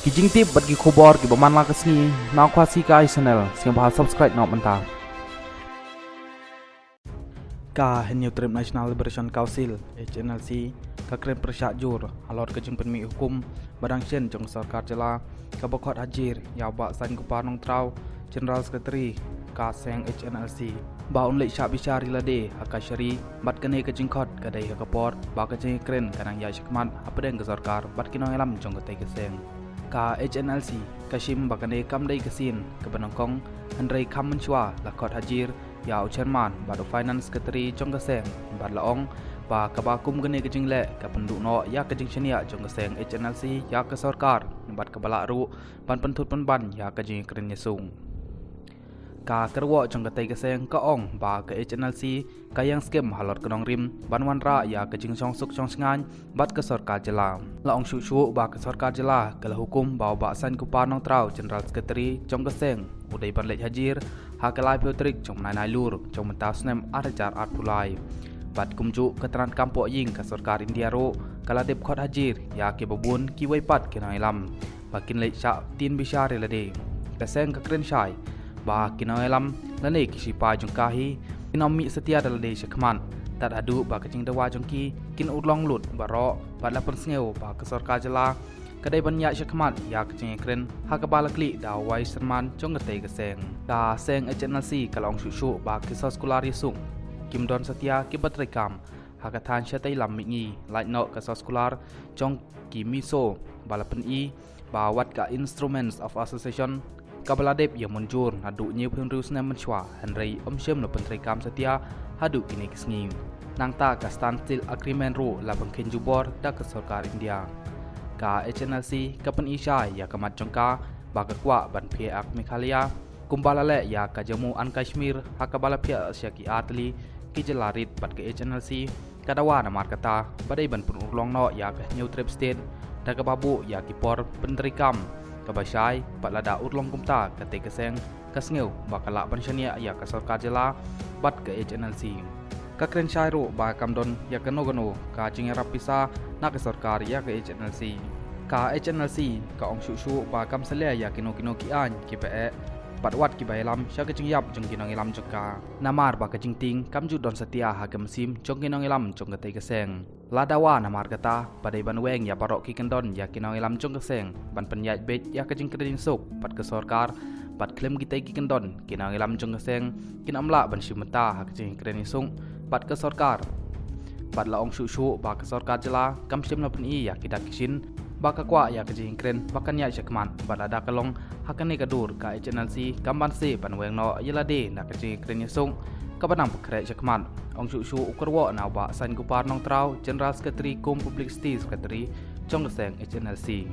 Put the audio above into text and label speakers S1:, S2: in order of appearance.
S1: Kijing tip bat gi khobor gi baman la kasni naw khwasi kai channel siang bahal subscribe naw manta ka New Trip National Liberation Council HNLC ka krem persyak jur halor ke jeng penmi hukum badang chen jong sarkar jela ka bokot hajir ya ba san ku panong trau General Secretary ka seng HNLC ba un lek syak bicara lade akashari bat kene ke jingkhot ka dai ka port ba ka jeng kren kanang ya shikmat apdeng ke sarkar bat kinong elam jong ka tai ke seng ka HNLC kashim bakane kamdai kasin ke Banongkong Andrei Kamanchwa lakot hajir yau chairman badu finance secretary jong kaseng bad laong ba kabakum gane kejing le ka penduk no ya kejing chania jong kaseng HNLC ya ke sarkar bad kabala ru ban pentut ban ya kejing kren nyesung ka kerwo jong katai kaseng ka ong ba ke HNLC kayang skem halot kenong rim banwan ra ya kejing chong suk chong sngan bat ke sarkar jela la ong shu ba ke sarkar jela kala hukum ba ba san ku panong trau general secretary jong kaseng udai ban lek hajir hakalai Putrik jong nai lur jong mentas nem arajar art pulai bat kumju keteran kampok ying ke sarkar India ro kala dep khot hajir ya ke babun ki wai pat ke nai lam bakin lek sha tin bishare lade kaseng ka kren shai ba kinoi lam lane kisipa jong kahi kinomi setia dalade shakman tat adu ba kajing dawa jong ki kin udlong lut baro bat la pen sneu ba ke sarkar jela kadai banyak syakmat ya kejeng kren hakabala kli dawai serman jong ketai keseng ka seng HNLC kalong syusyu ba kisah sekolah risung Kim Don Setia kibat rekam hakatan syatai lam mingi light no kisah sekolah jong kimiso balapen i bawat ka instruments of association kabaladep yang munjur hadu nyi penrus nem menchwa Henry Omshem no pentrekam Setia hadu kini kisngi nangta ka standstill agreement ru la bangkin jubor da ke sarkar India ka HNLC kapan isyai ya kamat jongka baga kwa ban pihak Meghalaya kumbala le ya ka Jammu and Kashmir hakabala pihak syaki atli ki jelarit bat ke HNLC kadawa namar kata badai ban pun urlong no ya ka New Trip State da ka babu ya ki por penterikam ka basyai bat lada urlong kumta ka te keseng kasngeu bakala ban syania ya ka sarkar jela bat ke HNLC ka kren syairu ba kamdon ya kano ka jingerap pisa nak ke sarkar ya ke HNLC ka HNLC ka ong shu ba kam selia ya kino ki an ki pe pat wat ki bailam sya ke jingyap jong kinong ilam jaka namar ba ka jingting kam ju Don Setia ha ke mesim jong kinong ilam jong ke tai keseng ladawa namar kata padai ban weng ya barok ki kendon ya kinong ilam jong keseng ban penyat bet ya ke jing kredin suk pat ke sarkar pat klem ki tai ki kendon kinong ilam jong keseng kin amla ban syumeta ha ke jing kredin sung pat ke sarkar pat la ong shu ba ke sarkar jela kam sim la pen i ya kidak kisin ba ka kwa ya ke jing kren bakan ya syakman bat ada kalong hakane kadur ka HNLC kamban se pan weng no yelade na ke jing kren yesung ka banang pekre syakman ong shu ukurwo na ba san ku par nong trau General Secretary Kum Publicity Secretary jong keseng HNLC